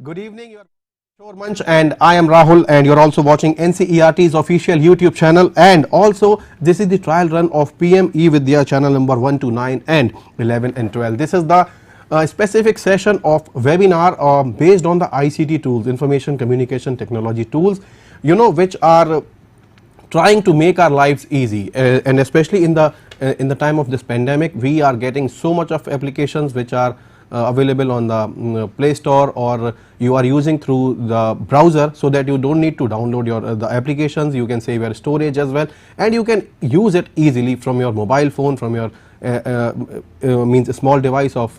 Good evening, you are Kishore Manch and I am Rahul, and you are also watching NCERT's official YouTube channel, and also this is the trial run of PM eVidya channel number 1 to 9 and 11 and 12. This is the specific session of webinar based on the ICT tools, information communication technology tools, which are trying to make our lives easy, and especially in the time of this pandemic, we are getting so much of applications which are available on the Play Store, or you are using through the browser, so that you don't need to download your the applications. You can save your storage as well, and you can use it easily from your mobile phone, from your means a small device of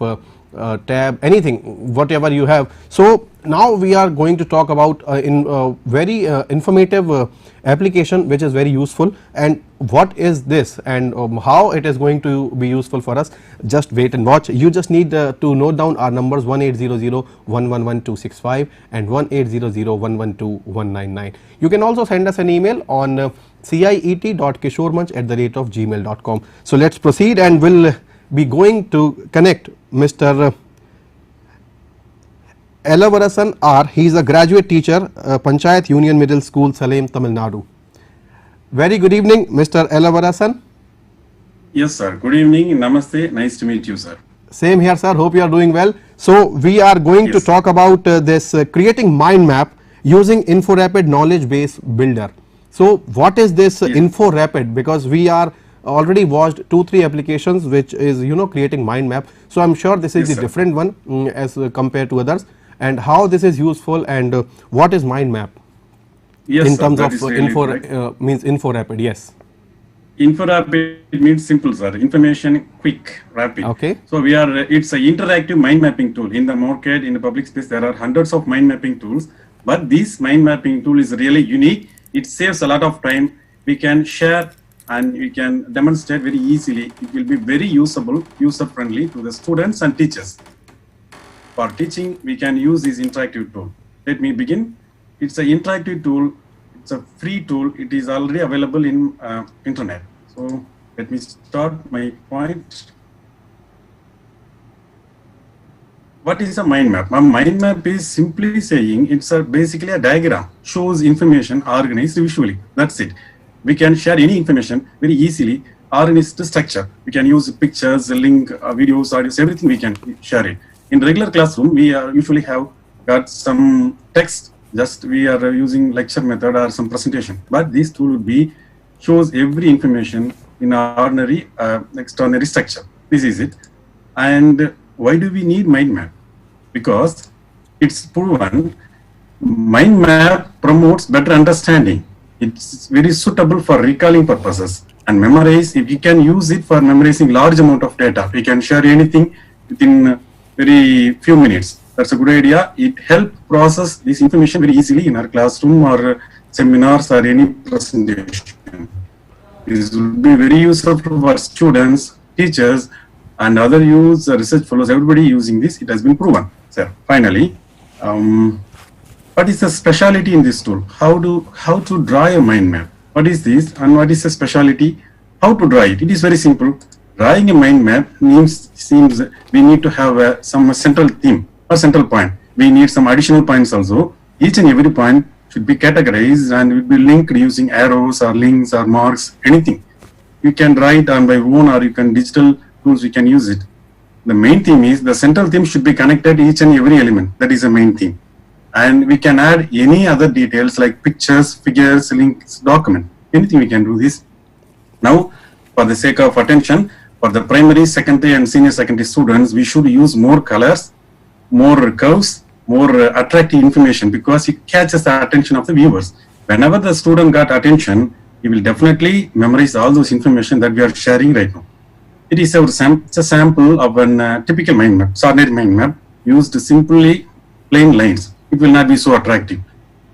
tab, anything, whatever you have. So now we are going to talk about in very informative application which is very useful, and what is this and how it is going to be useful for us. Just wait and watch. You just need to note down our numbers 1800-111-265 and 1800-112-199. You can also send us an email on ciet.kishoremanch@gmail.com. So let's proceed, and we'll be going to connect Mr. Elavarasan R. He is a graduate teacher, Panchayat Union Middle School, Salem, Tamil Nadu. Very good evening, Mr. Elavarasan. Yes, sir. Good evening. Namaste. Nice to meet you, sir. Same here, sir. Hope you are doing well. So we are going to talk about this creating mind map using InfoRapid knowledge base builder. So what is this InfoRapid? Because we are already watched 2-3 applications which is creating mind map. So I'm sure this is the different one as compared to others, and how this is useful, and what is mind map in terms of means InfoRapid. Yes, InfoRapid means simple, sir. Information quick, rapid. Okay. So it's an interactive mind mapping tool. In the market, in the public space, there are hundreds of mind mapping tools, but this mind mapping tool is really unique. It saves a lot of time. We can share and we can demonstrate very easily. It will be very usable, user friendly to the students and teachers. For teaching, we can use this interactive tool. Let me begin. It's an interactive tool. It's a free tool. It is already available in internet. So let me start my point. What is a mind map? A mind map is simply saying it's basically a diagram, shows information organized visually. That's it. We can share any information very easily, organized structure. We can use pictures, link, videos, audios, everything we can share it. In regular classroom, we usually have got some text, just we are using lecture method or some presentation. But this tool would be shows every information in ordinary extraordinary structure. This is it. And why do we need mind map? Because it's proven mind map promotes better understanding. It's very suitable for recalling purposes and memorize. If you can use it for memorizing large amount of data, we can share anything within very few minutes. That's a good idea. It helps process this information very easily in our classroom or seminars or any presentation. This will be very useful for students, teachers, and other research fellows. Everybody using this. It has been proven. So finally, what is the speciality in this tool? How to draw a mind map? What is this, and what is the speciality? How to draw it? It is very simple. Drawing a mind map seems we need to have some central theme or central point. We need some additional points also. Each and every point should be categorized and will be linked using arrows or links or marks, anything. You can write on by own, or you can digital tools, we can use it. The main theme is the central theme should be connected to each and every element. That is the main theme. And we can add any other details like pictures, figures, links, document, anything we can do this. Now, for the sake of attention, for the primary, secondary and senior secondary students, we should use more colors, more curves, more attractive information, because it catches the attention of the viewers. Whenever the student got attention, he will definitely memorize all those information that we are sharing right now. It is it's a sample of a typical mind map, ordinary mind map, used simply plain lines. It will not be so attractive.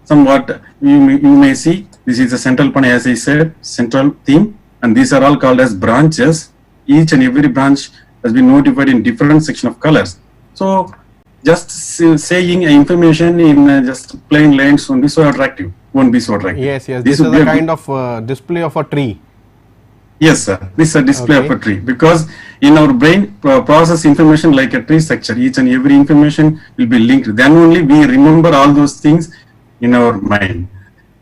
Somewhat you may see, this is the central point, as I said, central theme, and these are all called as branches. Each and every branch has been notified in different section of colors. So just saying information in just plain lines won't be so attractive. Yes, this is a kind of display of a tree. Yes, sir. This is a display Okay. of a tree because in our brain process information like a tree structure. Each and every information will be linked. Then only we remember all those things in our mind.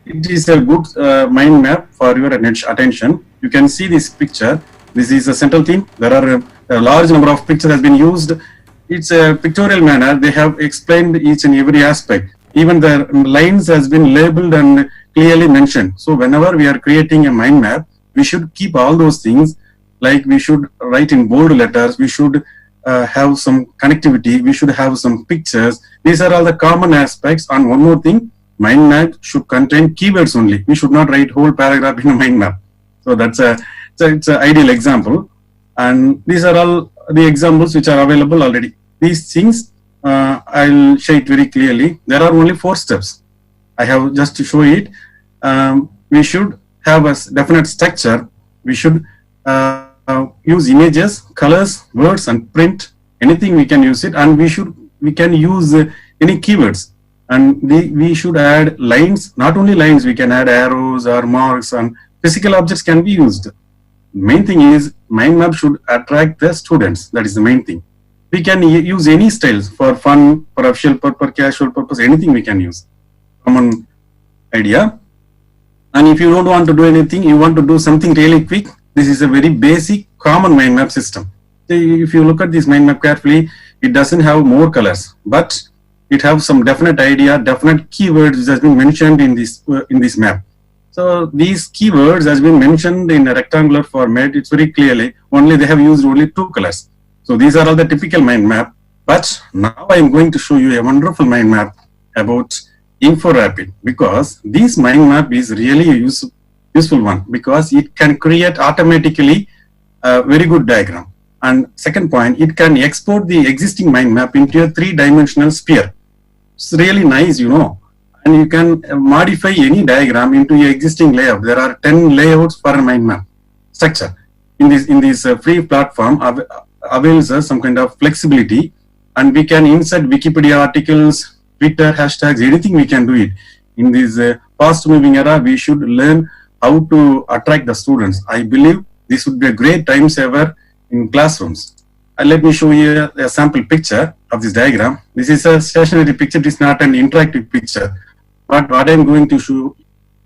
It is a good mind map for your attention. You can see this picture. This is a central theme. There are a large number of pictures has been used. It's a pictorial manner. They have explained each and every aspect. Even the lines has been labeled and clearly mentioned. So whenever we are creating a mind map, we should keep all those things, like we should write in bold letters, we should have some connectivity, we should have some pictures. These are all the common aspects. And one more thing, mind map should contain keywords only. We should not write whole paragraph in a mind map. So that's it's an ideal example. And these are all the examples which are available already. These things I'll show it very clearly. There are only 4 steps. I have just to show it. We should have a definite structure. We should use images, colors, words, and print. Anything we can use it, and we can use any keywords. And we should add lines. Not only lines, we can add arrows or marks, and physical objects can be used. Main thing is mind map should attract the students. That is the main thing. We can use any styles for fun, for official purpose, casual purpose, anything we can use. Common idea. And if you don't want to do anything, you want to do something really quick, this is a very basic common mind map system. If you look at this mind map carefully, it doesn't have more colors, but it has some definite idea, definite keywords which has been mentioned in this map. So these keywords has been mentioned in a rectangular format. It's very clearly, only they have used only 2 colors. So these are all the typical mind map. But now I am going to show you a wonderful mind map about InfoRapid, because this mind map is really a useful one, because it can create automatically a very good diagram. And second point, it can export the existing mind map into a 3-dimensional sphere. It's really nice, you know. And you can modify any diagram into your existing layout. There are 10 layouts for a mind map structure. In this free platform avails us some kind of flexibility, and we can insert Wikipedia articles, Twitter hashtags, anything we can do it. In this fast moving era, we should learn how to attract the students. I believe this would be a great time saver in classrooms. Let me show you a sample picture of this diagram. This is a stationary picture. It is not an interactive picture. But what I am going to show,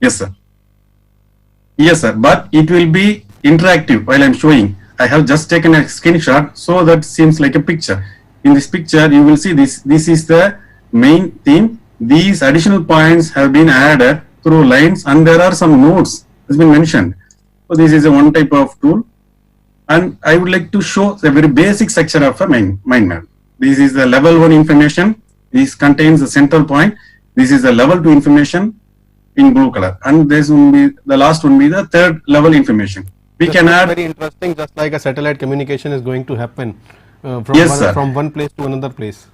yes sir. Yes sir, but it will be interactive while I am showing. I have just taken a screenshot so that seems like a picture. In this picture, you will see this. This is the main theme. These additional points have been added through lines, and there are some notes has been mentioned. So this is a one type of tool, and I would like to show a very basic structure of a mind map. This is the level 1 information. This contains the central point. This is the level 2 information in blue color, and this will be the last one, be the third level information. We This can is add. very interesting, just like a satellite communication is going to happen Yes, sir. from one place to another place.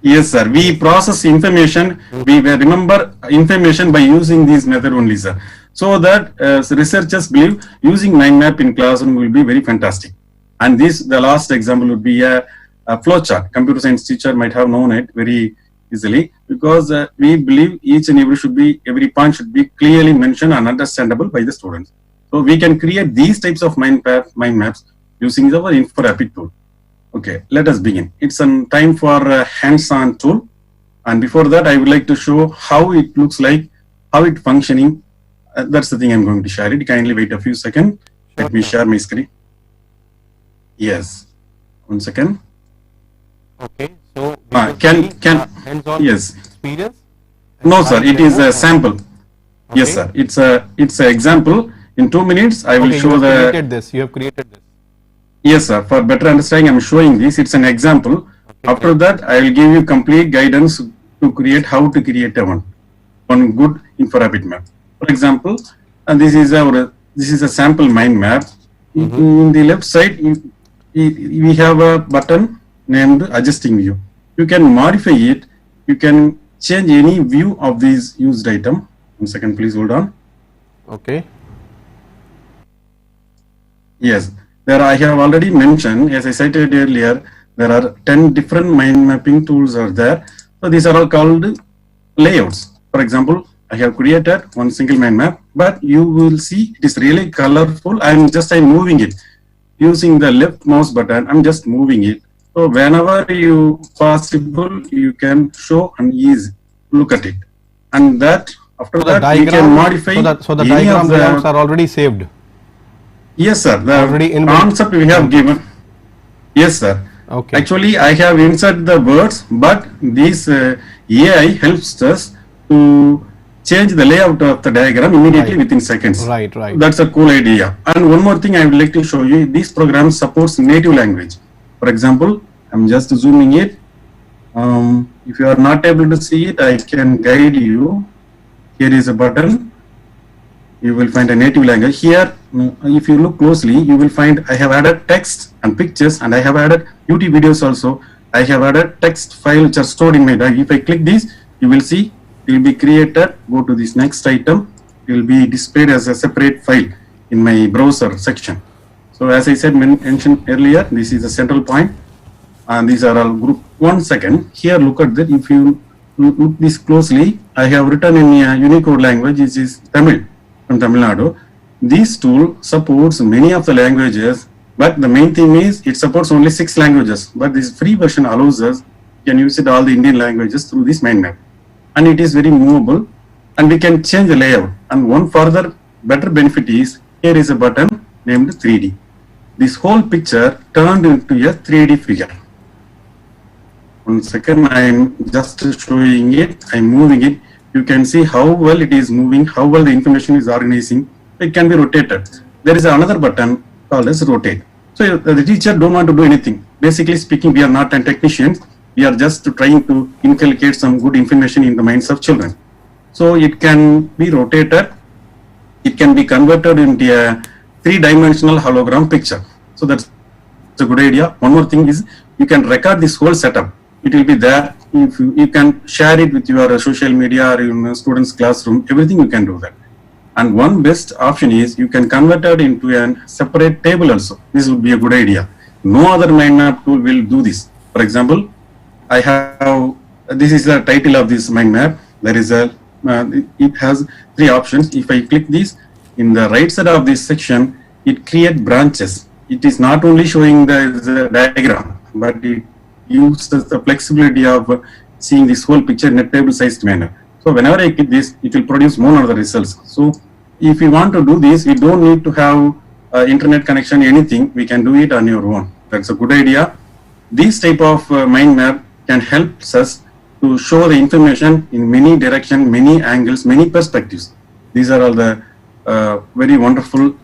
Yes, sir. We process information. We remember information by using this method only, sir. So that researchers believe using mind map in classroom will be very fantastic. And the last example would be a flowchart. Computer science teacher might have known it very easily, because we believe each and every point should be clearly mentioned and understandable by the students. So we can create these types of mind maps using our InfoRapid tool. Okay, let us begin. It's a time for a hands-on tool. And before that, I would like to show how it looks like, how it functioning. That's the thing I'm going to share it. Kindly wait a few seconds. Let me share my screen. Yes. 1 second. Okay, so we will Can see, hands-on yes. experience. No, sir. It is a Okay. sample. Yes, sir. It's a example. In 2 minutes, I will Okay, show you have the. created this. You have created this. Yes, sir. For better understanding, I'm showing this. It's an example. Okay, After that, I will give you complete guidance to create how to create one good InfoRapid map. For example, and this is a sample mind map. In the left side, we have a button named Adjusting View. You can modify it. You can change any view of this used item. 1 second, please hold on. Okay. Yes, there I have already mentioned, as I cited earlier, there are 10 different mind mapping tools are there. So these are all called layouts. For example, I have created one single mind map, but you will see it is really colorful. I'm moving it using the left mouse button. I'm just moving it. So whenever you possible, you can show and look at it. And that after So the that you can diagram, modify. so the any diagram of the- layouts are already saved. Yes, sir. The Already inbuilt. concept we have given. Yes, sir. Okay. Actually, I have inserted the words, but this AI helps us to change the layout of the diagram immediately Right. within seconds. Right, right. That's a cool idea. And one more thing I would like to show you, this program supports native language. For example, I'm just zooming it. If you are not able to see it, I can guide you. Here is a button. You will find a native language. Here, if you look closely, you will find I have added text and pictures, and I have added YouTube videos also. I have added text file which are stored in my drive. If I click this, you will see it will be created. Go to this next item. It will be displayed as a separate file in my browser section. So as I said, mentioned earlier, this is the central point, and these are all group. 1 second. Here, look at that. If you look this closely, I have written in a Unicode language, which is Tamil, from Tamil Nadu. This tool supports many of the languages, but the main thing is it supports only 6 languages. But this free version allows us, you can use it all the Indian languages through this mind map. And it is very movable, and we can change the layout. And one further better benefit is, here is a button named 3D. This whole picture turned into a 3D figure. 1 second, I am just showing it, I am moving it. You can see how well it is moving, how well the information is organizing. It can be rotated. There is another button called as rotate. So the teacher don't want to do anything. Basically speaking, we are not technicians. We are just trying to inculcate some good information in the minds of children. So it can be rotated. It can be converted into a 3-dimensional hologram picture. So that's a good idea. One more thing is you can record this whole setup. It will be there. If you can share it with your social media or in students' classroom, everything you can do that. And one best option is you can convert it into a separate table also. This would be a good idea. No other mind map tool will do this. For example, I have, this is the title of this mind map. There is a, it has 3 options. If I click this, in the right side of this section, it creates branches. It is not only showing the diagram, but it uses the flexibility of seeing this whole picture in a table-sized manner. So whenever I click this, it will produce more of the results. So if you want to do this, you don't need to have internet connection, anything. We can do it on your own. That's a good idea. This type of mind map can help us to show the information in many directions, many angles, many perspectives. These are all the very wonderful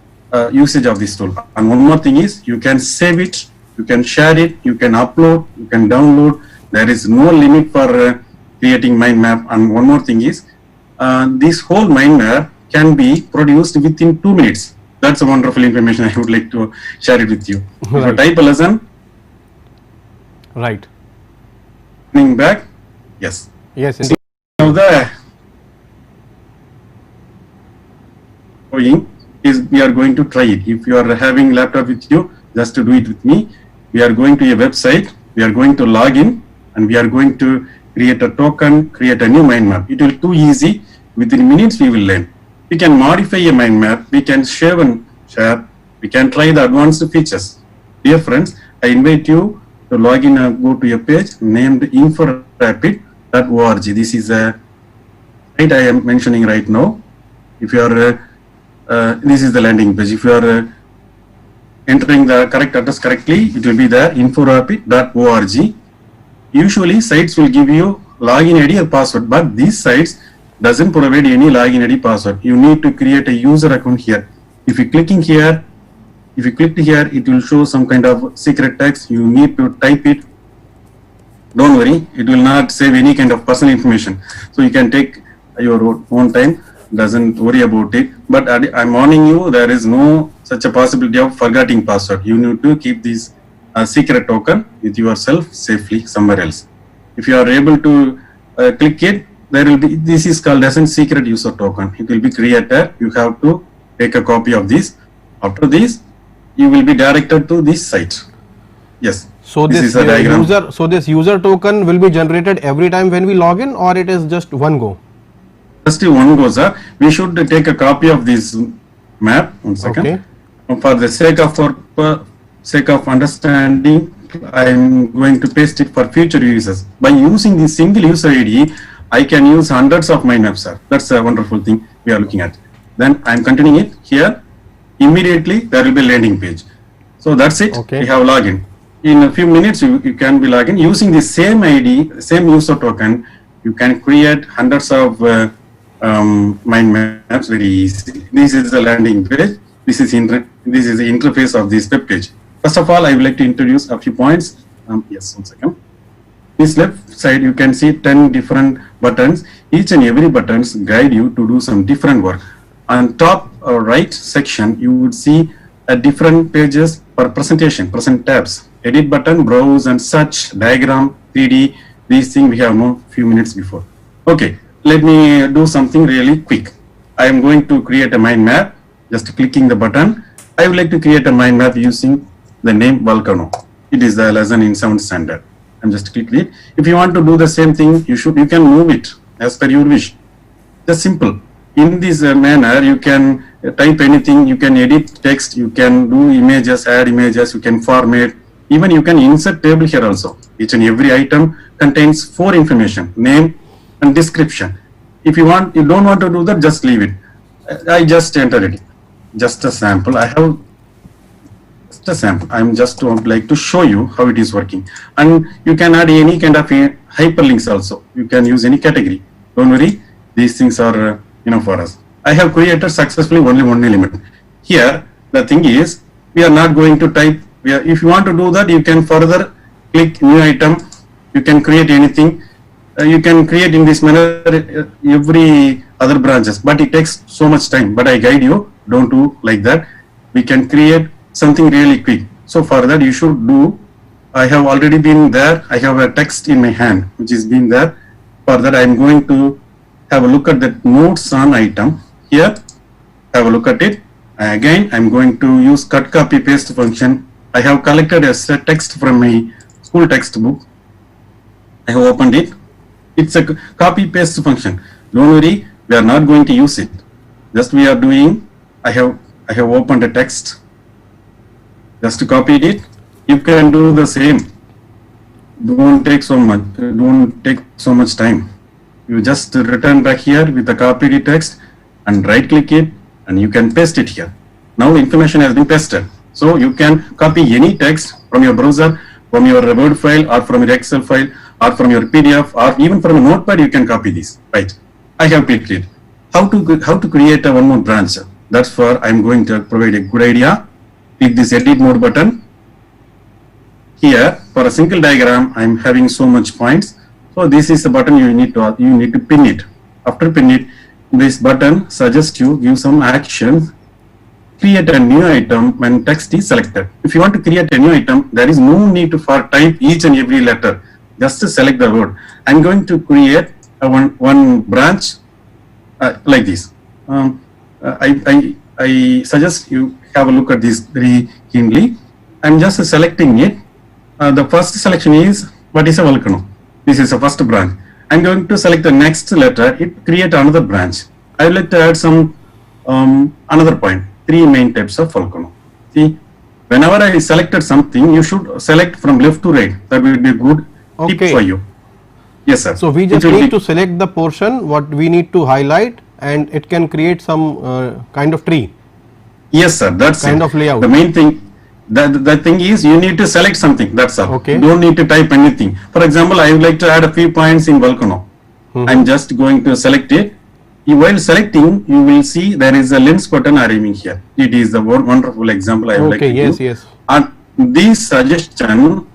usage of this tool. And one more thing is you can save it, you can share it, you can upload, you can download. There is no limit for creating mind map. And one more thing is this whole mind map can be produced within 2 minutes. That's a wonderful information. I would like to share it with you. If you type a lesson, Right. coming back, yes. Yes. Indeed. Now the showing is we are going to try it. If you are having laptop with you, just to do it with me. We are going to a website. We are going to log in, and we are going to create a token, create a new mind map. It will be too easy. Within minutes, we will learn. We can modify a mind map. We can share and share. We can try the advanced features. Dear friends, I invite you to log in and go to a page named inforapid.org. This is a site I am mentioning right now. If you are, this is the landing page. If you are entering the correct address correctly, it will be there, inforapid.org. Usually sites will give you login ID or password, but these sites doesn't provide any login ID password. You need to create a user account here. If you clicking here, if you click here, it will show some kind of secret text. You need to type it. Don't worry, it will not save any kind of personal information. So you can take your own time. Doesn't worry about it. But I'm warning you, there is no such a possibility of forgetting password. You need to keep this secret token with yourself safely somewhere else. If you are able to click it, there will be, this is called as a secret user token. It will be created. You have to take a copy of this. After this, you will be directed to this site. Yes. So this user token will be generated every time when we log in, or it is just one go? just one goes, we should take a copy of this map. 1 second. Okay. For the sake of understanding, I am going to paste it for future users. By using the single user ID, I can use hundreds of mind maps, sir. That's a wonderful thing we are looking at. Then I am continuing it here. Immediately there will be landing page. So that's it. Okay. We have login. In a few minutes, you can be login using the same ID, same user token. You can create hundreds of mind maps very easy. This is the landing page. This is the interface of this web page. First of all, I would like to introduce a few points. Yes, 1 second. This left side, you can see 10 different buttons. Each and every buttons guide you to do some different work. On top right section, you would see different pages per presentation, present tabs, edit button, browse and search, diagram, 3D. These things we have known few minutes before. Okay, let me do something really quick. I am going to create a mind map. Just clicking the button. I would like to create a mind map using the name Volcano. It is the lesson in 7th standard. I'm just clicking it. If you want to do the same thing, you can move it as per your wish. Just simple. In this manner, you can type anything, you can edit text, you can do images, add images, you can format, even you can insert table here also. Each and every item contains 4 information, name and description. If you don't want to do that, just leave it. I just entered it. Just a sample. I have just a sample. I'm just would like to show you how it is working. And you can add any kind of hyperlinks also. You can use any category. Don't worry. These things are for us. I have created successfully only one element. Here, the thing is, we are not going to type. If you want to do that, you can further click new item. You can create anything. You can create in this manner every other branches, but it takes so much time. But I guide you, don't do like that. We can create something really quick. So for that, you should do. I have already been there. I have a text in my hand, which is been there. For that, I am going to have a look at that notes on item here. Have a look at it. Again, I'm going to use cut copy paste function. I have collected a text from my school textbook. I have opened it. It's a copy paste function. Don't worry, we are not going to use it. Just we are doing. I have opened a text. Just copied it. You can do the same. Don't take so much time. You just return back here with the copied text and right click it and you can paste it here. Now information has been pasted. So you can copy any text from your browser, from your Word file or from your Excel file or from your PDF or even from a notepad you can copy this. Right. I have clicked it. How to create a one more branch? That's for I'm going to provide a good idea. Click this edit mode button. Here for a single diagram I'm having so much points. So this is the button you need to pin it. After pin it, this button suggests you give some action. Create a new item when text is selected. If you want to create a new item, there is no need to type each and every letter. Just to select the word. I'm going to create one branch like this. I suggest you have a look at this very keenly. I'm just selecting it. The first selection is what is a volcano. This is the first branch. I'm going to select the next letter. It create another branch. I would like to add some another point. 3 main types of volcano. See, whenever I selected something, you should select from left to right. That will be a good tip for you. Yes, sir. So we just need to select the portion what we need to highlight, and it can create some kind of tree. Yes, sir. That's kind of layout. The main thing. The thing is you need to select something. That's all. Okay. You don't need to type anything. For example, I would like to add a few points in volcano. I'm just going to select it. While selecting, you will see there is a lens button arriving here. It is the wonderful example I would like to give. Yes. And this suggestion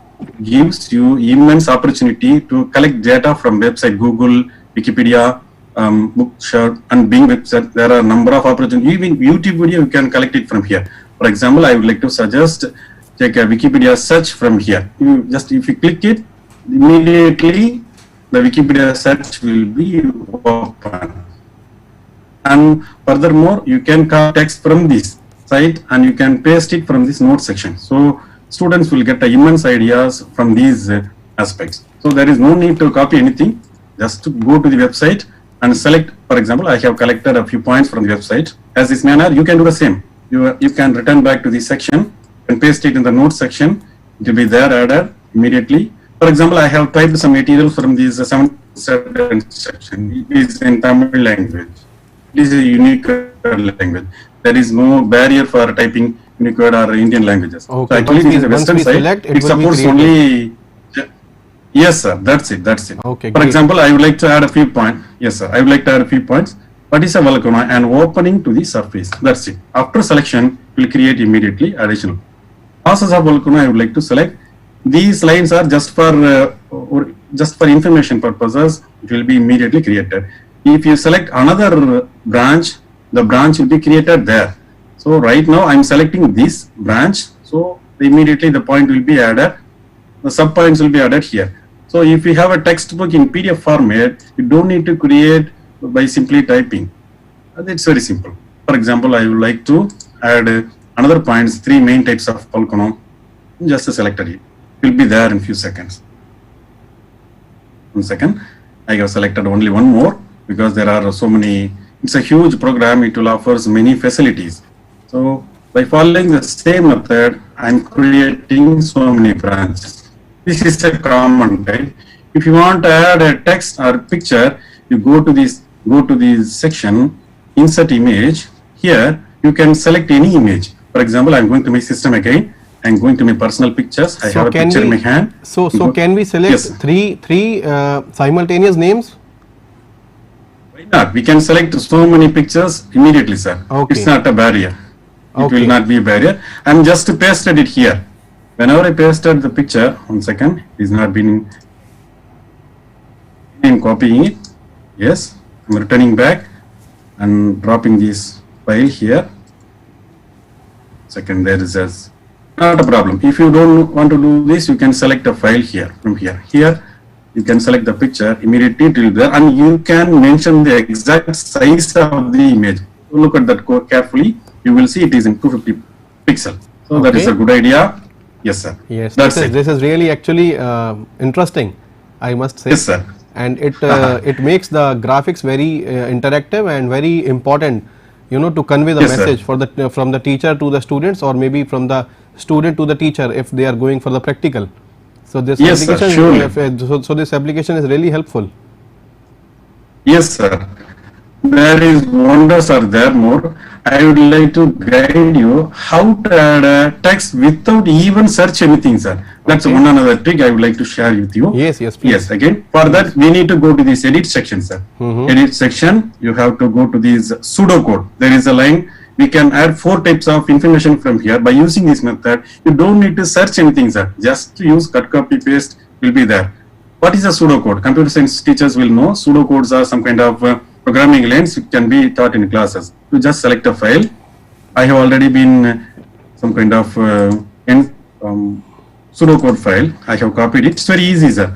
gives you immense opportunity to collect data from website Google, Wikipedia, Bookshare, and Bing website. There are a number of opportunities. Even YouTube video, you can collect it from here. For example, I would like to suggest take a Wikipedia search from here. If you click it, immediately the Wikipedia search will be open. And furthermore, you can copy text from this site and you can paste it from this note section. So students will get immense ideas from these aspects. So there is no need to copy anything. Just to go to the website and select, for example, I have collected a few points from the website. As this manner, you can do the same. You can return back to the section and paste it in the notes section. It will be there added immediately. For example, I have typed some material from this 7th section. It is in Tamil language. It is a Unicode language. There is no barrier for typing Unicode or Indian languages. Okay, So actually, this is a once Western we site. select, it It will be supports created. only. Yes, sir. That's it. That's it. Okay, For great. example, I would like to add a few points. Yes, sir. I would like to add a few points. What is a Valkona and opening to the surface? That's it. After selection, will create immediately additional. Process of Valkona, I would like to select. These lines are just for information purposes. It will be immediately created. If you select another branch, the branch will be created there. So right now I'm selecting this branch. So immediately the point will be added. The sub points will be added here. So if you have a textbook in PDF format, you don't need to create by simply typing. It's very simple. For example, I would like to add another points, 3 main types of Valkano. Just selected it. It will be there in few seconds. 1 second. I have selected only one more because there are so many. It's a huge program. It will offers many facilities. So by following the same method, I'm creating so many branches. This is a common type. If you want to add a text or picture, you go to this section, insert image. Here you can select any image. For example, I'm going to my system again. I'm going to my personal pictures. I have a picture in my hand. So can we select Yes. three simultaneous names? Why not? We can select so many pictures immediately, sir. Okay. It's not a barrier. It Okay. will not be a barrier. I'm just pasted it here. Whenever I pasted the picture, 1 second, it is not been. I'm copying it. Yes, I'm returning back and dropping this file here. Second, there is not a problem. If you don't want to do this, you can select a file here from here. Here, you can select the picture immediately it will be there, and you can mention the exact size of the image. Look at that code carefully. You will see it is in 250 pixel. So that is Okay. a good idea. Yes, sir. Yes, That's it. this is really actually interesting, I must say. Yes, sir. And it makes the graphics very interactive and very important, to convey the Yes, sir. message for the from the teacher to the students, or maybe from the student to the teacher if they are going for the practical. So this Yes, sir, application, surely. so this application is really helpful. Yes, sir. There is wonders are there more. I would like to guide you how to add a text without even search anything, sir. That's Okay. one another trick I would like to share with you. Yes, please. Yes, again, for that we need to go to this edit section, sir. Edit section, you have to go to this pseudocode. There is a line, we can add 4 types of information from here. By using this method, you don't need to search anything, sir. Just use cut, copy, paste will be there. What is a pseudocode? Computer science teachers will know pseudocodes are some kind of programming lines which can be taught in classes. You just select a file. I have already been some kind of pseudocode file. I have copied it. It's very easy, sir.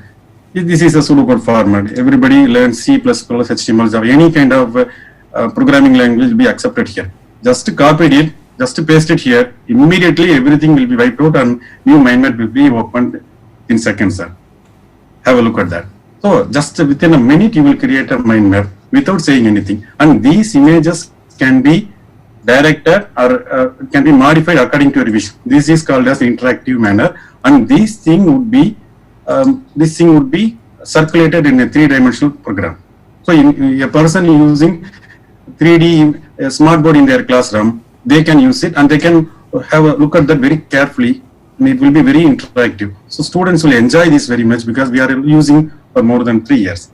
This is a pseudocode format. Everybody learns C++, HTML, Java, any kind of programming language will be accepted here. Just copied it, just paste it here. Immediately everything will be wiped out and new mind map will be opened in seconds, sir. Have a look at that. So just within a minute you will create a mind map without saying anything. And these images can be directed or can be modified according to your wish. This is called as interactive manner, and this thing would be circulated in a 3-dimensional program. So a person using 3D smartboard in their classroom, they can use it and they can have a look at that very carefully, and it will be very interactive. So students will enjoy this very much because we are using for more than 3 years,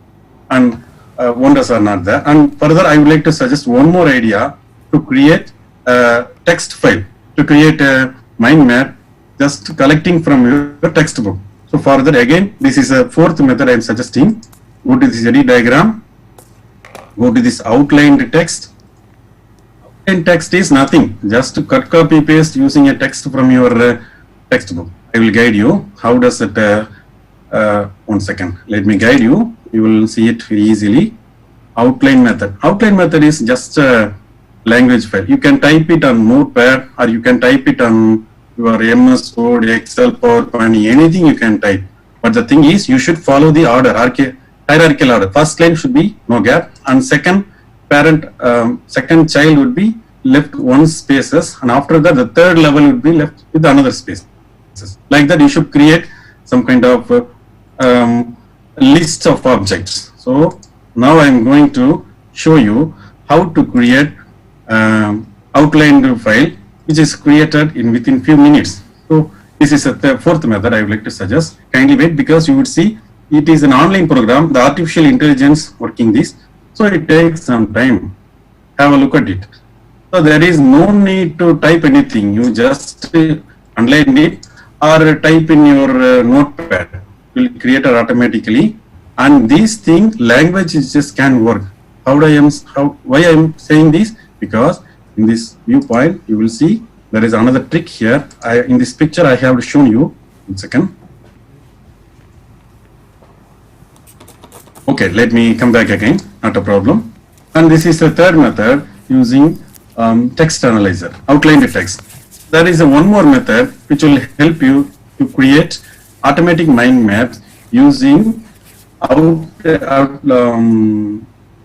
and wonders are not there. And further, I would like to suggest one more idea to create a text file, to create a mind map, just collecting from your textbook. So for that, again, this is a 4th method I am suggesting. Go to this edit diagram, go to this outlined text. Outlined text is nothing, just to cut, copy, paste using a text from your textbook. I will guide you. How does it? 1 second. Let me guide you. You will see it very easily. Outline method. Outline method is just a language file. You can type it on Notepad, or you can type it on your MS Word, Excel, PowerPoint, anything you can type. But the thing is, you should follow the order. hierarchical order. First line should be no gap, and second parent, second child would be left one spaces, and after that the third level would be left with another space. Like that, you should create some kind of list of objects. So now I am going to show you how to create outlined file, which is created in within few minutes. So this is the fourth method I would like to suggest. Kindly wait, because you would see it is an online program, the artificial intelligence working this. So it takes some time. Have a look at it. So there is no need to type anything. You just underline it or type in your notepad. It will create it automatically. And these things, language is just can work. Why I am saying this? Because in this viewpoint, you will see there is another trick here. In this picture, I have shown you. 1 second. Okay, let me come back again. Not a problem. And this is the third method using text analyzer, outlined text. There is one more method which will help you to create automatic mind maps using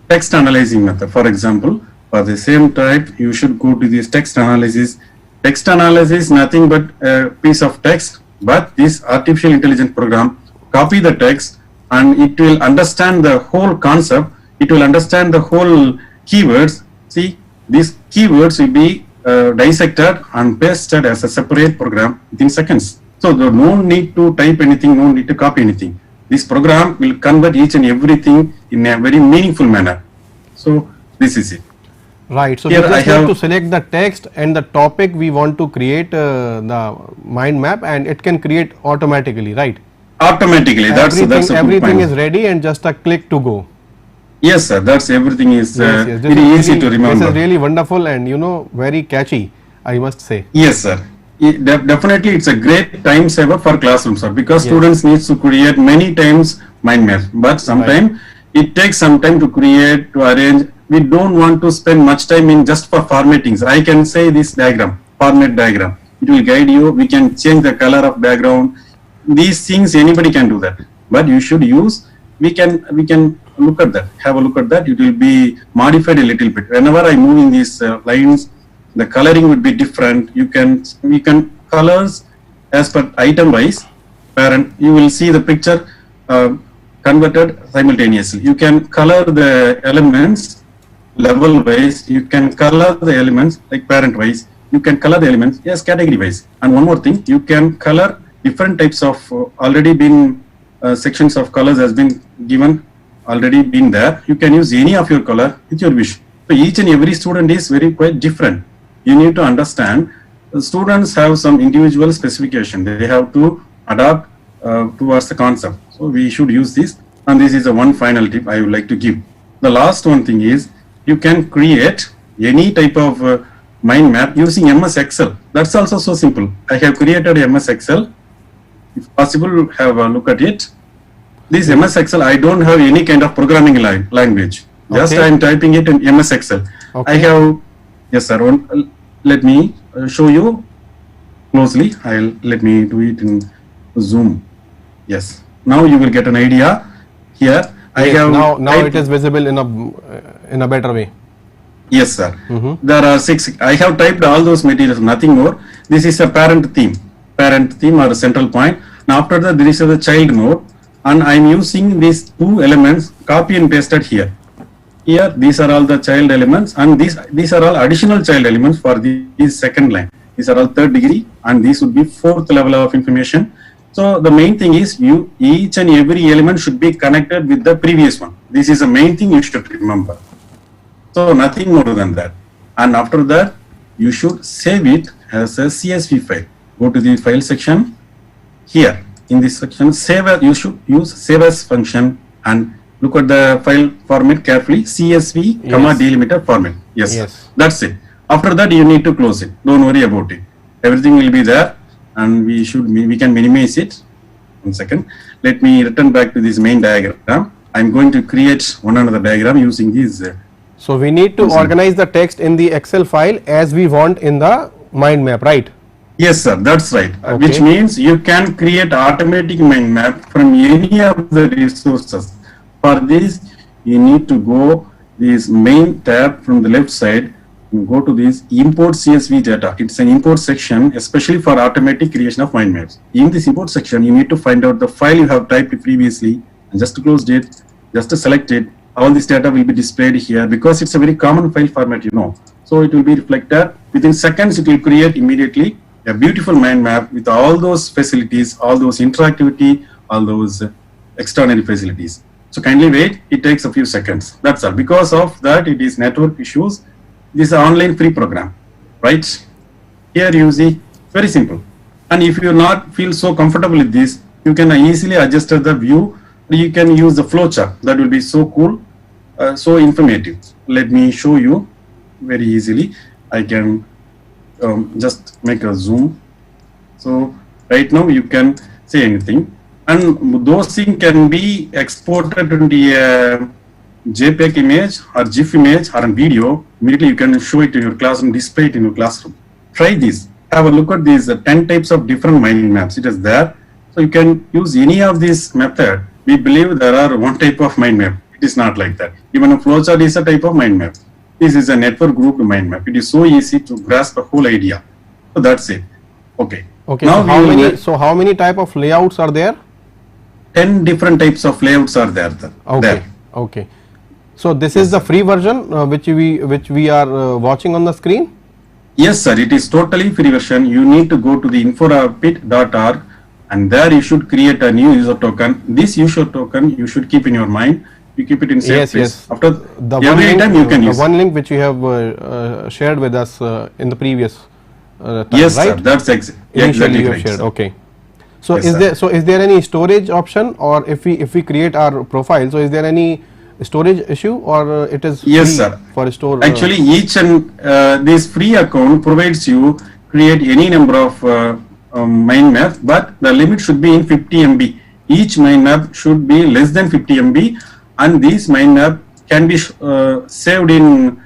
text analyzing method. For example, for the same type, you should go to this text analysis. Text analysis, nothing but a piece of text, but this artificial intelligence program copy the text and it will understand the whole concept. It will understand the whole keywords. See, these keywords will be dissected and pasted as a separate program within seconds. So there no need to type anything, no need to copy anything. This program will convert each and everything in a very meaningful manner. So this is it. Right. So Here we just I need have- to select the text and the topic we want to create the mind map, and it can create automatically, right? Automatically, that's a good everything point. is ready and just a click to go. Yes, sir. That's everything is Yes, yes. This very is easy really- to remember. This is really wonderful and very catchy, I must say. Yes, sir. Definitely, it's a great time saver for classrooms, sir, because Yes. students needs to create many times mind maps. But sometimes it takes some time to create, to arrange. We don't want to spend much time in just for formattings. I can say this diagram, format diagram. It will guide you. We can change the color of background. These things anybody can do that. But you should use. We can look at that. Have a look at that. It will be modified a little bit. Whenever I move in these lines, the coloring would be different. We can colors as per item wise. Parent, you will see the picture converted simultaneously. You can color the elements level wise. You can color the elements like parent wise. You can color the elements category wise. And one more thing, you can color different types of already been sections of colors has been given, already been there. You can use any of your color with your wish. So each and every student is very quite different. You need to understand the students have some individual specification. They have to adapt towards the concept. So we should use this. And this is the one final tip I would like to give. The last one thing is you can create any type of mind map using MS Excel. That's also so simple. I have created MS Excel. If possible, have a look at it. This MS Excel, I don't have any kind of programming language. Just Okay. I am typing it in MS Excel. Okay. I have, yes sir, let me show you closely. Let me do it in Zoom. Yes. Now you will get an idea. Here I Yes, have now typed- it is visible in a better way. Yes, sir. Mhm. There are 6. I have typed all those materials, nothing more. This is a parent theme or a central point. Now after that, there is the child mode, and I am using these two elements, copy and pasted here. Here, these are all the child elements, and these are all additional child elements for this second line. These are all third degree, and these would be fourth level of information. So the main thing is each and every element should be connected with the previous one. This is the main thing you should remember. So nothing more than that. And after that, you should save it as a CSV file. Go to the file section. Here in this section, you should use save as function and look at the file format carefully. CSV, comma delimiter format. Yes, Yes. that's it. After that, you need to close it. Don't worry about it. Everything will be there, and we can minimize it. 1 second. Let me return back to this main diagram. I'm going to create one another diagram using these. So we need to organize the text in the Excel file as we want in the mind map, right? Yes, sir, that's right. Okay. Which means you can create automatic mind map from any of the resources. For this, you need to go this main tab from the left side and go to this import CSV data. It's an import section, especially for automatic creation of mind maps. In this import section, you need to find out the file you have typed previously and just closed it, just to select it. All this data will be displayed here because it's a very common file format, you know. So it will be reflected. Within seconds, it will create immediately a beautiful mind map with all those facilities, all those interactivity, all those extraordinary facilities. So kindly wait, it takes a few seconds. That's all. Because of that, it is network issues. This is an online free program, right? Here you see, very simple. And if you not feel so comfortable with this, you can easily adjust the view. You can use the flowchart. That will be so cool, so informative. Let me show you very easily. I can just make a zoom. So right now you can say anything. And those things can be exported into a JPEG image or GIF image or a video. Immediately you can show it in your classroom, display it in your classroom. Try this. Have a look at these 10 types of different mind maps. It is there. So you can use any of this method. We believe there are one type of mind map. It is not like that. Even a flowchart is a type of mind map. This is a network grouped mind map. It is so easy to grasp the whole idea. So that's it. Okay. Okay. Now So how many type of layouts are there? 10 different types of layouts are there. Okay. There. Okay. So this is the free version which we are watching on the screen. Yes, sir. It is totally free version. You need to go to the inforapid.org and there you should create a new user token. This user token you should keep in your mind. You keep it in safe Yes, place. yes. After The every time you can the use. one link which you have shared with us in the previous time, Yes, right? sir. That's Initially exactly you have right. shared. Sir. Okay. So Yes, is there any storage option, or if we create our profile, so is there any storage issue, or it is Yes, free sir. for store? Actually, each and this free account provides you create any number of mind maps, but the limit should be in 50 MB. Each mind map should be less than 50 MB, and this mind map can be saved in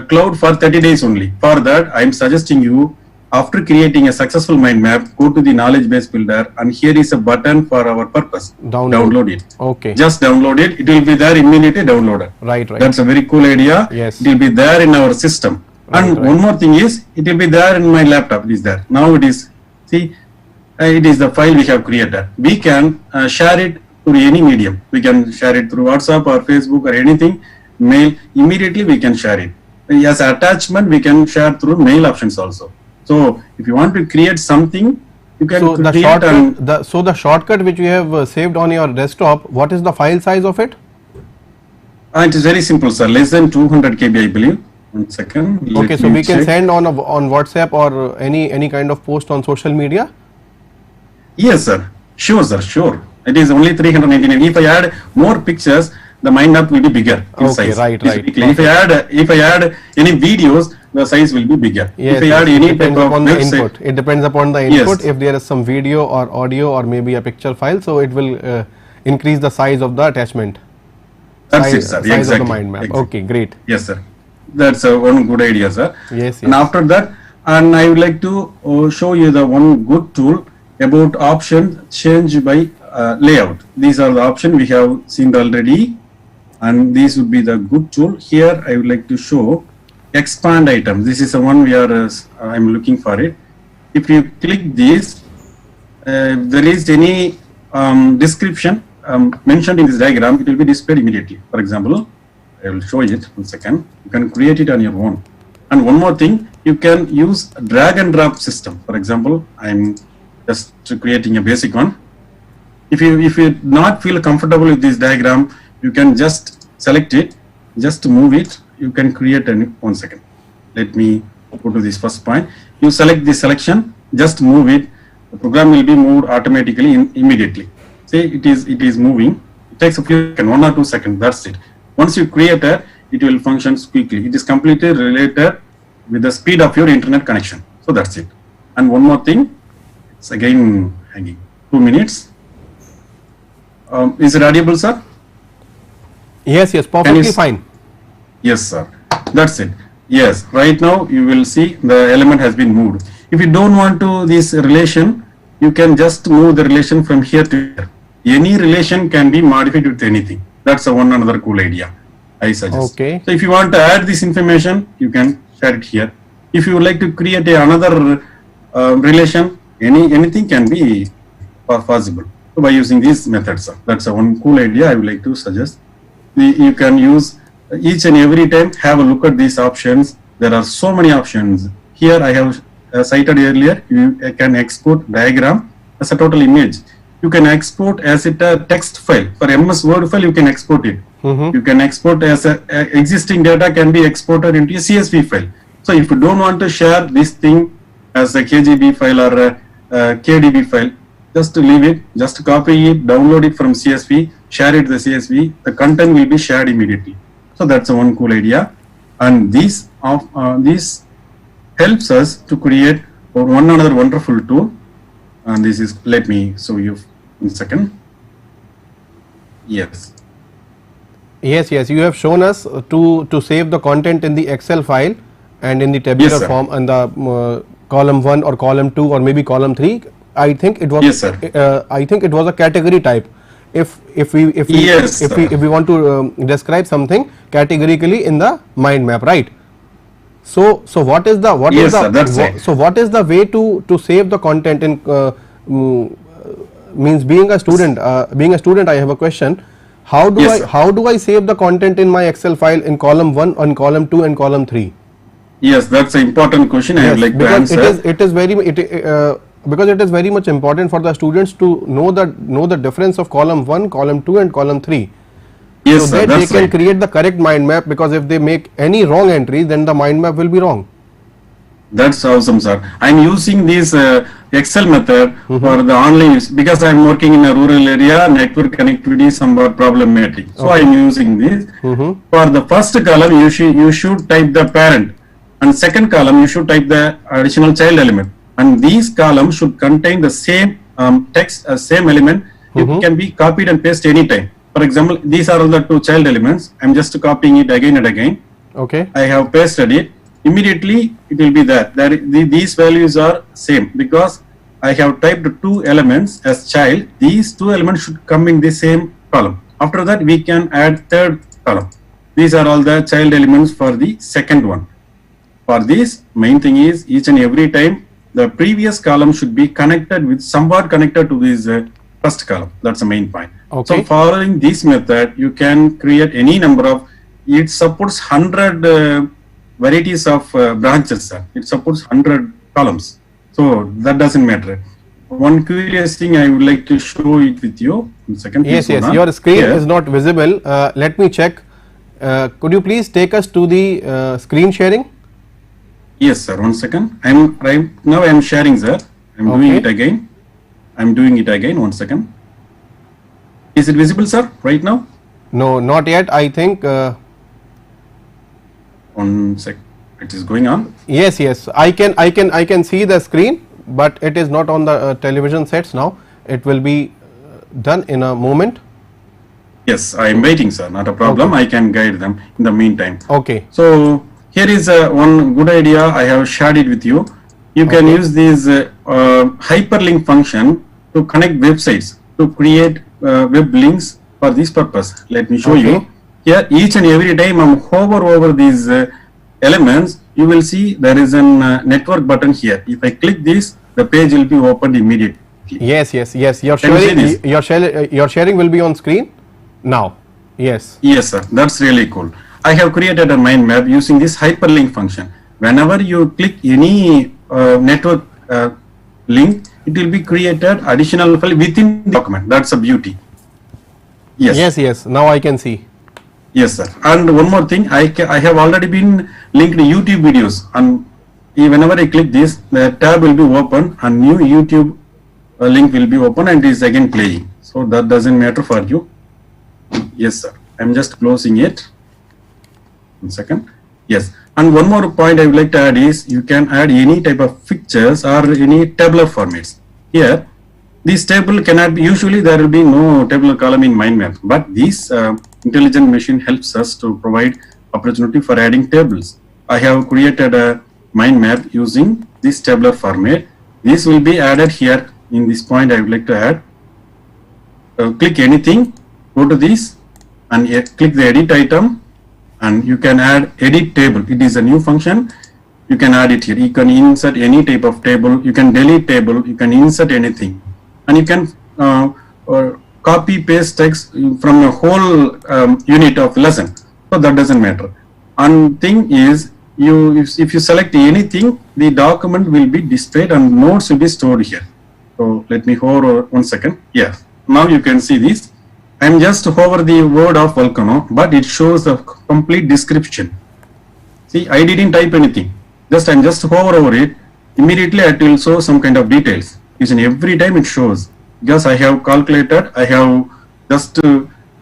cloud for 30 days only. For that, I am suggesting you, after creating a successful mind map, go to the knowledge base builder, and here is a button for our purpose. Download it. Okay. Just download it. It will be there immediately downloaded. Right. That's a very cool idea. Yes. It will be there in our system. And right. one more thing is, it will be there in my laptop. It is there. Now it is, see, it is the file we have created. We can share it through any medium. We can share it through WhatsApp or Facebook or anything. Mail, immediately we can share it. As attachment, we can share through mail options also. So if you want to create something, you can So the create shortcut, the shortcut which you have saved on your desktop, what is the file size of it? it is very simple, sir. Less than 200 KB, I believe. 1 second. Let Okay, so me we can check. send on WhatsApp or any kind of post on social media. Yes, sir. Sure, sir. Sure. It is only 399. If I add more pictures, the mind map will be bigger in Okay, size. right, It is right. very clear. If I add any videos, the size will be bigger. Yes, if I add it any depends type of upon the website, input. It depends upon the Yes. input. If there is some video or audio or maybe a picture file, so it will increase the size of the attachment. that's size, it, sir. Size Exactly. of the mind map. Exactly. Okay, great. Yes, sir. That's one good idea, sir. Yes, And yes. after that, and I would like to show you the one good tool about option change by layout. These are the options we have seen already, and these would be the good tool. Here I would like to show expand items. This is the one we are I'm looking for it. If you click this, there is any description mentioned in this diagram, it will be displayed immediately. For example, I will show it 1 second. You can create it on your own. And one more thing, you can use drag and drop system. For example, I'm just creating a basic one. If you not feel comfortable with this diagram, you can just select it, just move it. You can create a 1 second. Let me go to this first point. You select this selection, just move it. The program will be moved automatically immediately. See, it is moving. It takes a few seconds, 1 or 2 seconds. That's it. Once you create it, it will function quickly. It is completely related with the speed of your internet connection. So that's it. And one more thing, it's again hanging. 2 minutes. Is it audible, sir? Yes, yes, perfectly s- fine. Yes, sir. That's it. Yes. Right now you will see the element has been moved. If you don't want to this relation, you can just move the relation from here to here. Any relation can be modified with anything. That's a one another cool idea I suggest. Okay. So if you want to add this information, you can share it here. If you would like to create another relation, anything can be possible by using these methods. That's a one cool idea I would like to suggest. You can use each and every time, have a look at these options. There are so many options. Here I have cited earlier, you can export diagram as a total image. You can export as a text file. For MS Word file, you can export it. You can export as existing data can be exported into a CSV file. So if you don't want to share this thing as a KGB file or a KDB file, just to leave it, just copy it, download it from CSV, share it the CSV, the content will be shared immediately. So that's one cool idea. And this helps us to create one another wonderful tool. And this is, let me show you in a second. Yes. Yes, you have shown us to save the content in the Excel file and in the tabular Yes, form and the column 1 or column 2 or maybe column 3. I think it was Yes, sir. I think it was a category type. If we want to describe something categorically in the mind map, right? So what is the Yes, sir, that's right. so what is the way to save the content in means being a student I have a question. How do I save the content in my Excel file in column 1 and column 2 and column 3? Yes, that's an important question I would like to answer. Because it is very much important for the students to know the difference of column 1, column 2 and column 3. Yes, So sir, that they that's can right. create the correct mind map, because if they make any wrong entry, then the mind map will be wrong. That's awesome, sir. I'm using this Excel method for the online use because I'm working in a rural area. Network connectivity is somewhat problematic, so I'm using this. For the first column, you should type the parent, and second column you should type the additional child element. And these columns should contain the same text, same element. It can be copied and pasted anytime. For example, these are all the two child elements. I'm just copying it again and again. Okay. I have pasted it. Immediately it will be there. These values are same because I have typed two elements as child. These two elements should come in the same column. After that, we can add third column. These are all the child elements for the second one. For this, main thing is each and every time the previous column should be connected with somewhat connected to this first column. That's the main point. Okay. So following this method, you can create any number of, it supports 100 varieties of branches, sir. It supports 100 columns. So that doesn't matter. One curious thing I would like to show it with you. One second. Yes, please, Mona. your screen Here. is not visible. Let me check. Could you please take us to the screen sharing? Yes, sir. One second. Right now I'm sharing, sir. I'm doing it again. I'm doing it again. One second. Is it visible, sir? Right now? No, not yet. I think. One sec. It is going on. Yes, I can see the screen, but it is not on the television sets now. It will be done in a moment. Yes, I am waiting, sir. Not a problem. I can guide them in the meantime. Okay. So here is one good idea. I have shared it with you. You can use this hyperlink function to connect websites, to create web links for this purpose. Let me show you. Here, each and every time I hover over these elements, you will see there is a network button here. If I click this, the page will be opened immediately. Yes. Your Can you see sharing, this? your sharing will be on screen now. Yes. Yes, sir. That's really cool. I have created a mind map using this hyperlink function. Whenever you click any network link, it will be created additional file within the document. That's a beauty. Yes. Now I can see. Yes, sir. And one more thing, I have already been linked to YouTube videos, and whenever I click this, the tab will be open and new YouTube link will be open and it is again playing. So that doesn't matter for you. Yes, sir. I'm just closing it. 1 second. Yes. And one more point I would like to add is you can add any type of pictures or any tabular formats. Here, this table cannot be, usually there will be no tabular column in mind map, but this intelligent machine helps us to provide opportunity for adding tables. I have created a mind map using this tabular format. This will be added here in this point I would like to add. Click anything, go to this, and click the edit item, and you can add edit table. It is a new function. You can add it here. You can insert any type of table. You can delete table. You can insert anything, and you can copy paste text from a whole unit of lesson. So that doesn't matter. And thing is, if you select anything, the document will be displayed and notes will be stored here. So let me hover 1 second. Yeah. Now you can see this. I am just over the word of volcano, but it shows the complete description. See, I didn't type anything. I'm just hover over it. Immediately it will show some kind of details. Every time it shows. Because I have calculated, I have just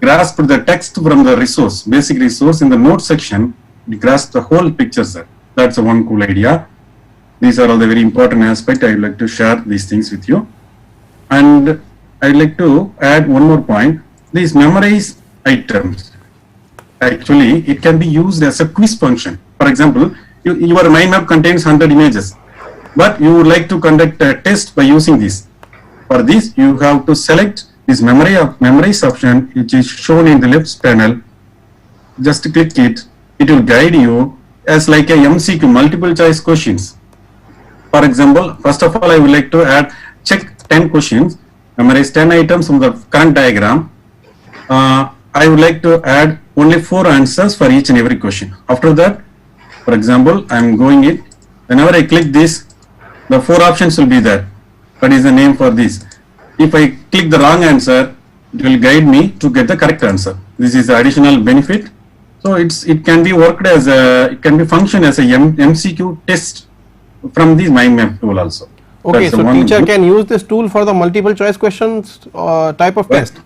grasped the text from the resource, basic resource in the note section. It grasps the whole picture, sir. That's one cool idea. These are all the very important aspects. I would like to share these things with you. And I'd like to add one more point. These memorize items, actually, it can be used as a quiz function. For example, your mind map contains 100 images, but you would like to conduct a test by using this. For this, you have to select this memorize option, which is shown in the left panel. Just click it. It will guide you as like a MCQ, multiple choice questions. For example, first of all, I would like to check 10 questions, memorize 10 items from the current diagram. I would like to add only 4 answers for each and every question. After that, for example, I am going it. Whenever I click this, the 4 options will be there. What is the name for this? If I click the wrong answer, it will guide me to get the correct answer. This is the additional benefit. So it can be worked as it can be function as a MCQ test from this mind map tool also. Okay, so teacher can use this tool for the multiple choice questions type of test.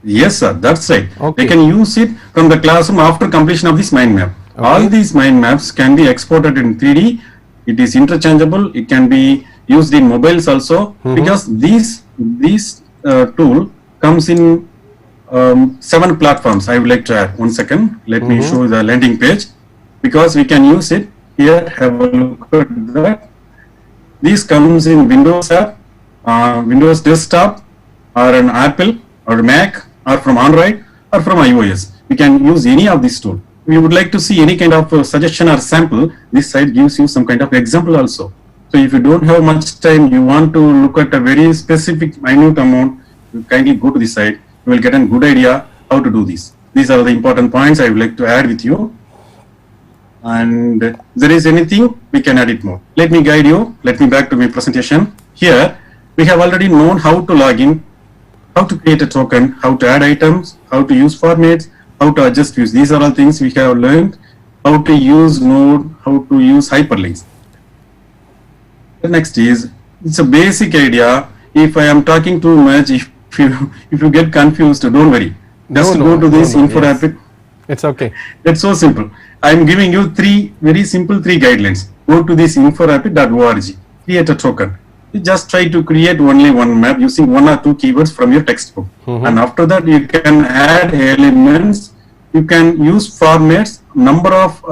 Yes, sir, that's right. Okay. They can use it from the classroom after completion of this mind map. Okay. All these mind maps can be exported in 3D. It is interchangeable. It can be used in mobiles also, because this tool comes in 7 platforms. I would like to add 1 second. Let me show the landing page, because we can use it here. Have a look at that. This comes in Windows app, Windows desktop, or an Apple or Mac, or from Android or from iOS. We can use any of this tool. We would like to see any kind of suggestion or sample. This site gives you some kind of example also. So if you don't have much time, you want to look at a very specific minute amount, you kindly go to the site. You will get a good idea how to do this. These are the important points I would like to add with you. And if there is anything, we can add it more. Let me guide you. Let me back to my presentation. Here, we have already known how to log in, how to create a token, how to add items, how to use formats, how to adjust views. These are all things we have learned. How to use Node, how to use hyperlinks. The next is, it's a basic idea. If I am talking too much, if you get confused, don't worry. Just go to this InfoRapid. Yes. It's okay. It's so simple. I am giving you 3 very simple guidelines. Go to this inforapid.org. Create a token. You just try to create only one map using 1 or 2 keywords from your textbook. And after that, you can add elements. You can use formats, number of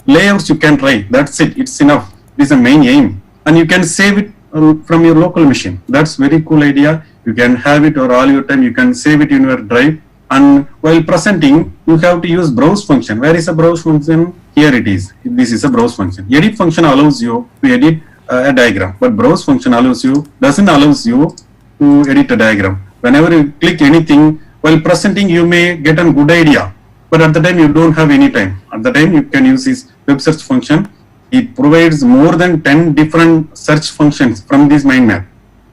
layouts you can try. That's it. It's enough. This is the main aim. And you can save it from your local machine. That's very cool idea. You can have it or all your time. You can save it in your drive. And while presenting, you have to use browse function. Where is the browse function? Here it is. This is a browse function. Edit function allows you to edit a diagram, but browse function doesn't allow you to edit a diagram. Whenever you click anything while presenting, you may get a good idea, but at the time you don't have any time. At the time you can use this web search function. It provides more than 10 different search functions from this mind map.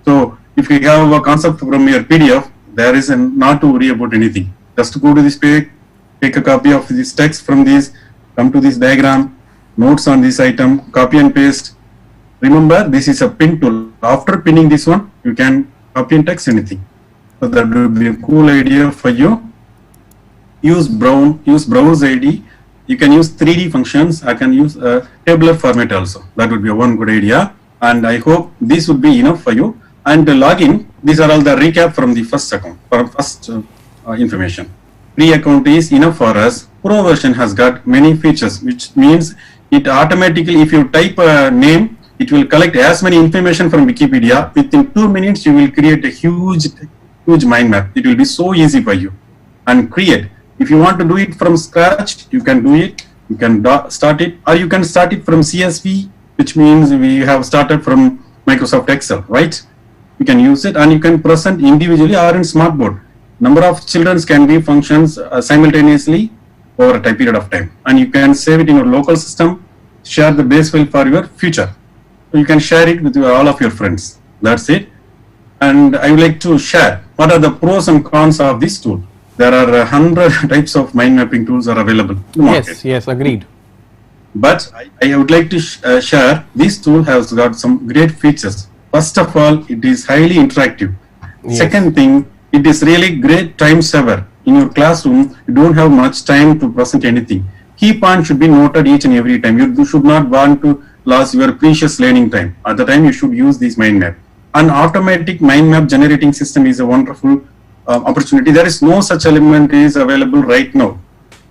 So if you have a concept from your PDF, there is not to worry about anything. Just go to this page, take a copy of this text from this, come to this diagram, notes on this item, copy and paste. Remember, this is a pin tool. After pinning this one, you can copy and text anything. So that would be a cool idea for you. Use browse ID. You can use 3D functions. I can use a tabular format also. That would be one good idea. And I hope this would be enough for you. And the login, these are all the recap from the first account, information. Free account is enough for us. Pro version has got many features, which means it automatically, if you type a name, it will collect as many information from Wikipedia. Within 2 minutes, you will create a huge mind map. It will be so easy for you. And create. If you want to do it from scratch, you can do it. You can start it, or you can start it from CSV, which means we have started from Microsoft Excel, right? You can use it, and you can present individually or in smartboard. Number of children can be functions simultaneously over a time period of time, and you can save it in your local system, share the base file for your future. So you can share it with all of your friends. That's it. And I would like to share what are the pros and cons of this tool. There are 100 types of mind mapping tools are available in the market. Yes, agreed. But I would like to share this tool has got some great features. First of all, it is highly interactive. Yes. Second thing, it is really great time saver. In your classroom, you don't have much time to present anything. Key points should be noted each and every time. You should not want to lose your precious learning time. At the time, you should use this mind map. An automatic mind map generating system is a wonderful opportunity. There is no such element is available right now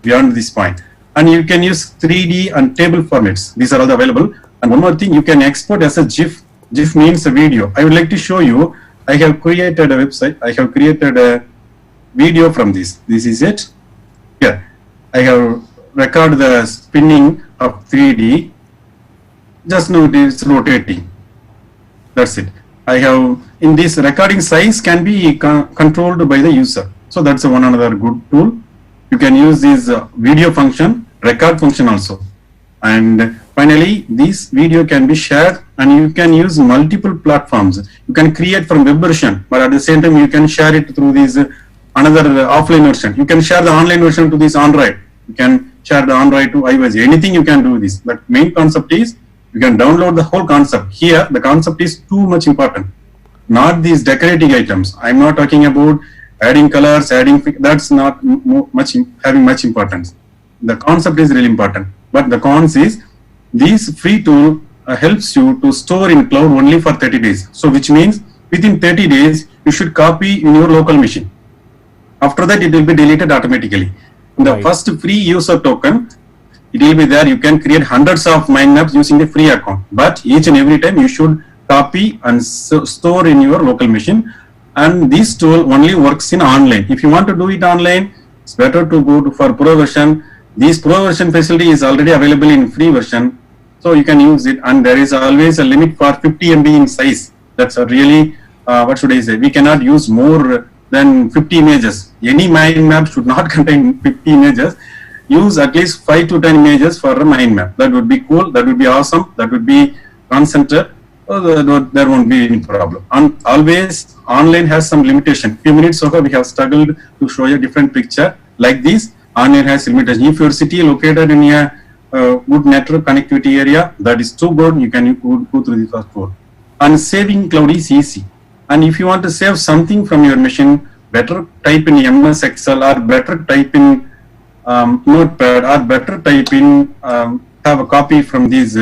beyond this point. And you can use 3D and table formats. These are all available. And one more thing, you can export as a GIF. GIF means a video. I would like to show you. I have created a website. I have created a video from this. This is it. Here, I have recorded the spinning of 3D. Just now it is rotating. That's it. I have in this recording size can be controlled by the user. So that's one another good tool. You can use this video function, record function also. And finally, this video can be shared and you can use multiple platforms. You can create from web version, but at the same time, you can share it through this another offline version. You can share the online version to this Android. You can share the Android to iOS. Anything you can do this. But main concept is you can download the whole concept. Here, the concept is too much important. Not these decorating items. I'm not talking about adding colors, that's not having much importance. The concept is really important. But the cons is this free tool helps you to store in cloud only for 30 days. So which means within 30 days, you should copy in your local machine. After that, it will be deleted automatically. In the first free user token, it will be there. You can create hundreds of mind maps using the free account. But each and every time you should copy and store in your local machine. And this tool only works in online. If you want to do it online, it's better to go for pro version. This pro version facility is already available in free version. So you can use it. And there is always a limit for 50 MB in size. That's a really, what should I say? We cannot use more than 50 images. Any mind map should not contain 50 images. Use at least 5 to 10 images for a mind map. That would be cool. That would be awesome. That would be concentrated. There won't be any problem. And always online has some limitation. Few minutes ago we have struggled to show a different picture like this. Online has limitation. If your city located in a good network connectivity area, that is too good. You can go through the first code. And saving cloud is easy. And if you want to save something from your machine, better type in MS Excel or better type in Notepad or better type in have a copy from this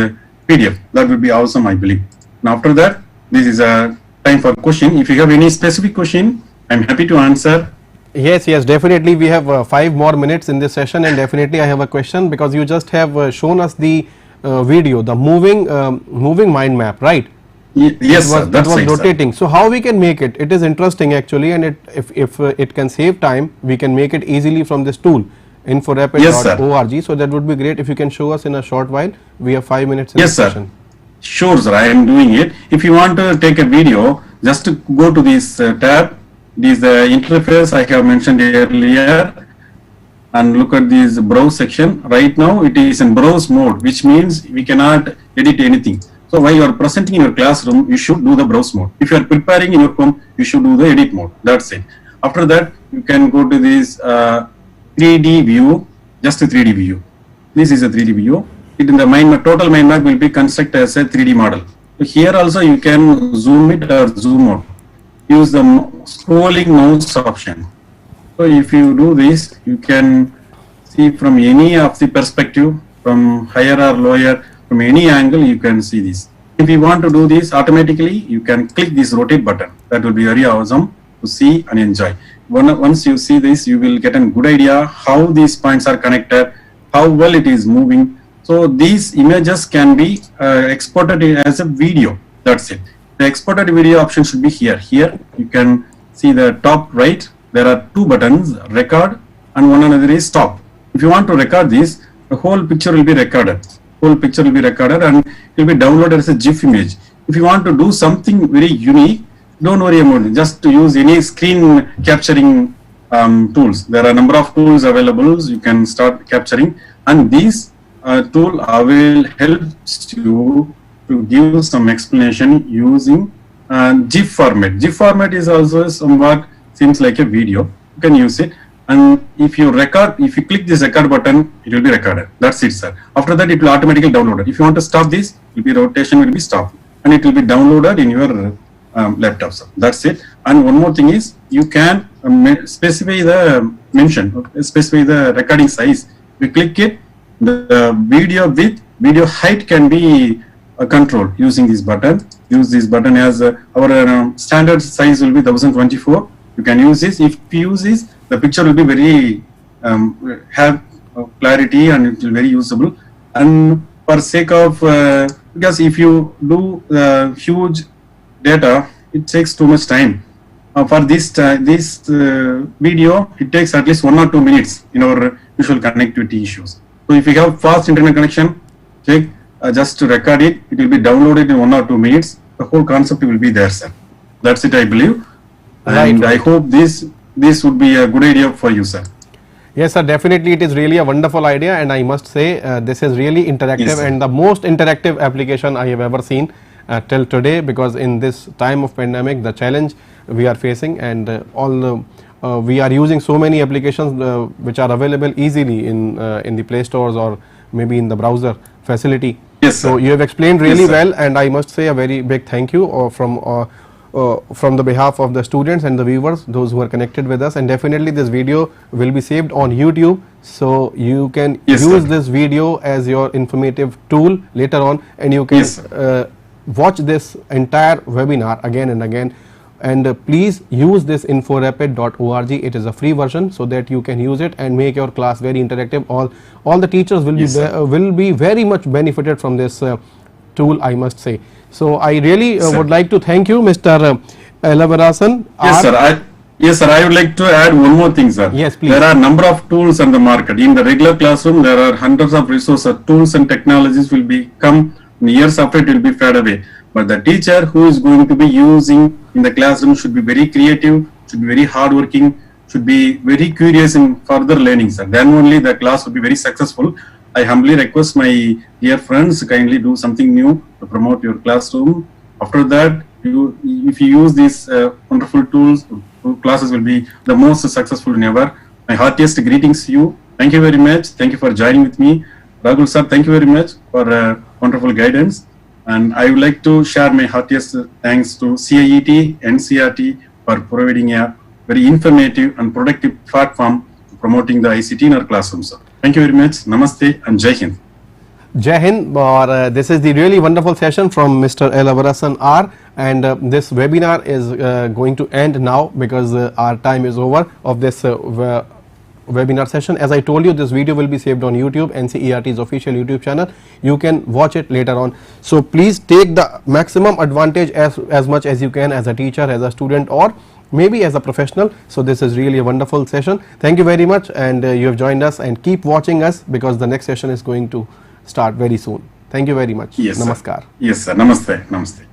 PDF. That would be awesome, I believe. And after that, this is a time for question. If you have any specific question, I'm happy to answer. Yes, definitely. We have 5 more minutes in this session, and definitely I have a question because you just have shown us the video, the moving mind map, right? Yes, sir. That was rotating. Sir. So how we can make it? It is interesting actually, and if it can save time, we can make it easily from this tool, inforapid.org. So that would be great if you can show us in a short while. We have 5 minutes in this session. Sure, sir. I am doing it. If you want to take a video, just to go to this tab. This interface I have mentioned earlier, and look at this browse section. Right now, it is in browse mode, which means we cannot edit anything. So while you are presenting in your classroom, you should do the browse mode. If you are preparing in your home, you should do the edit mode. That's it. After that, you can go to this 3D view, just a 3D view. This is a 3D view. It in the total mind map will be constructed as a 3D model. So here also you can zoom it or zoom out. Use the scrolling mouse option. So if you do this, you can see from any of the perspective, from higher or lower, from any angle, you can see this. If you want to do this automatically, you can click this rotate button. That will be very awesome to see and enjoy. Once you see this, you will get a good idea how these points are connected, how well it is moving. So these images can be exported as a video. That's it. The exported video option should be here. Here you can see the top right. There are 2 buttons, record and one another is stop. If you want to record this, the whole picture will be recorded. Whole picture will be recorded and it will be downloaded as a GIF image. If you want to do something very unique, don't worry about it. Just to use any screen capturing tools. There are a number of tools available. You can start capturing, and these tool will help you to give some explanation using GIF format. GIF format is also somewhat seems like a video. You can use it, and if you click this record button, it will be recorded. That's it, sir. After that, it will automatically download it. If you want to stop this, it will be rotation will be stopped, and it will be downloaded in your laptop, sir. That's it. And one more thing is, you can specify the recording size. We click it, the video width, video height can be controlled using this button. Use this button as our standard size will be 1024. You can use this. If you use this, the picture will be very have clarity and it will be very usable. And for sake of because if you do huge data, it takes too much time. For this video, it takes at least 1 or 2 minutes in our visual connectivity issues. So if you have fast internet connection, check just to record it. It will be downloaded in 1 or 2 minutes. The whole concept will be there, sir. That's it, I believe. And I hope this would be a good idea for you, sir. Yes, sir, definitely it is really a wonderful idea, and I must say this is really interactive, Yes, and the most interactive application I have ever seen till today, because in this time of pandemic, the challenge we are facing, and we are using so many applications which are available easily in the Play Stores or maybe in the browser facility. Yes, sir. So you have explained really Yes, sir. well, and I must say a very big thank you from the behalf of the students and the viewers, those who are connected with us. And definitely this video will be saved on YouTube, so you can Yes, use sir. this video as your informative tool later on, and you can Yes, watch this entire webinar again and again. And please use this inforapid.org. It is a free version, so that you can use it and make your class very interactive. All the teachers will Yes, sir. will be very much benefited from this tool, I must say. So I really Sir. would like to thank you, Mr. Elavarasan. Yes, sir. Yes, sir. I would like to add one more thing, sir. Yes, please. There are number of tools on the market. In the regular classroom, there are hundreds of resources. Tools and technologies will become years after it will be fade away. But the teacher who is going to be using in the classroom should be very creative, should be very hardworking, should be very curious in further learning, sir. Then only the class will be very successful. I humbly request my dear friends kindly do something new to promote your classroom. After that, if you use these wonderful tools, classes will be the most successful ever. My heartiest greetings to you. Thank you very much. Thank you for joining with me. Rahul sir, thank you very much for wonderful guidance. And I would like to share my heartiest thanks to CIET, NCRT for providing a very informative and productive platform promoting the ICT in our classrooms. Thank you very much. Namaste and Jai Hind. Jai Hind. This is the really wonderful session from Mr. Elavarasan R, and this webinar is going to end now because our time is over of this webinar session. As I told you, this video will be saved on YouTube, NCERT's official YouTube channel. You can watch it later on. So please take the maximum advantage as much as you can as a teacher, as a student, or maybe as a professional. So this is really a wonderful session. Thank you very much, and you have joined us, and keep watching us because the next session is going to start very soon. Thank you very much. Yes, sir. Namaskar. Yes, sir. Namaste. Namaste.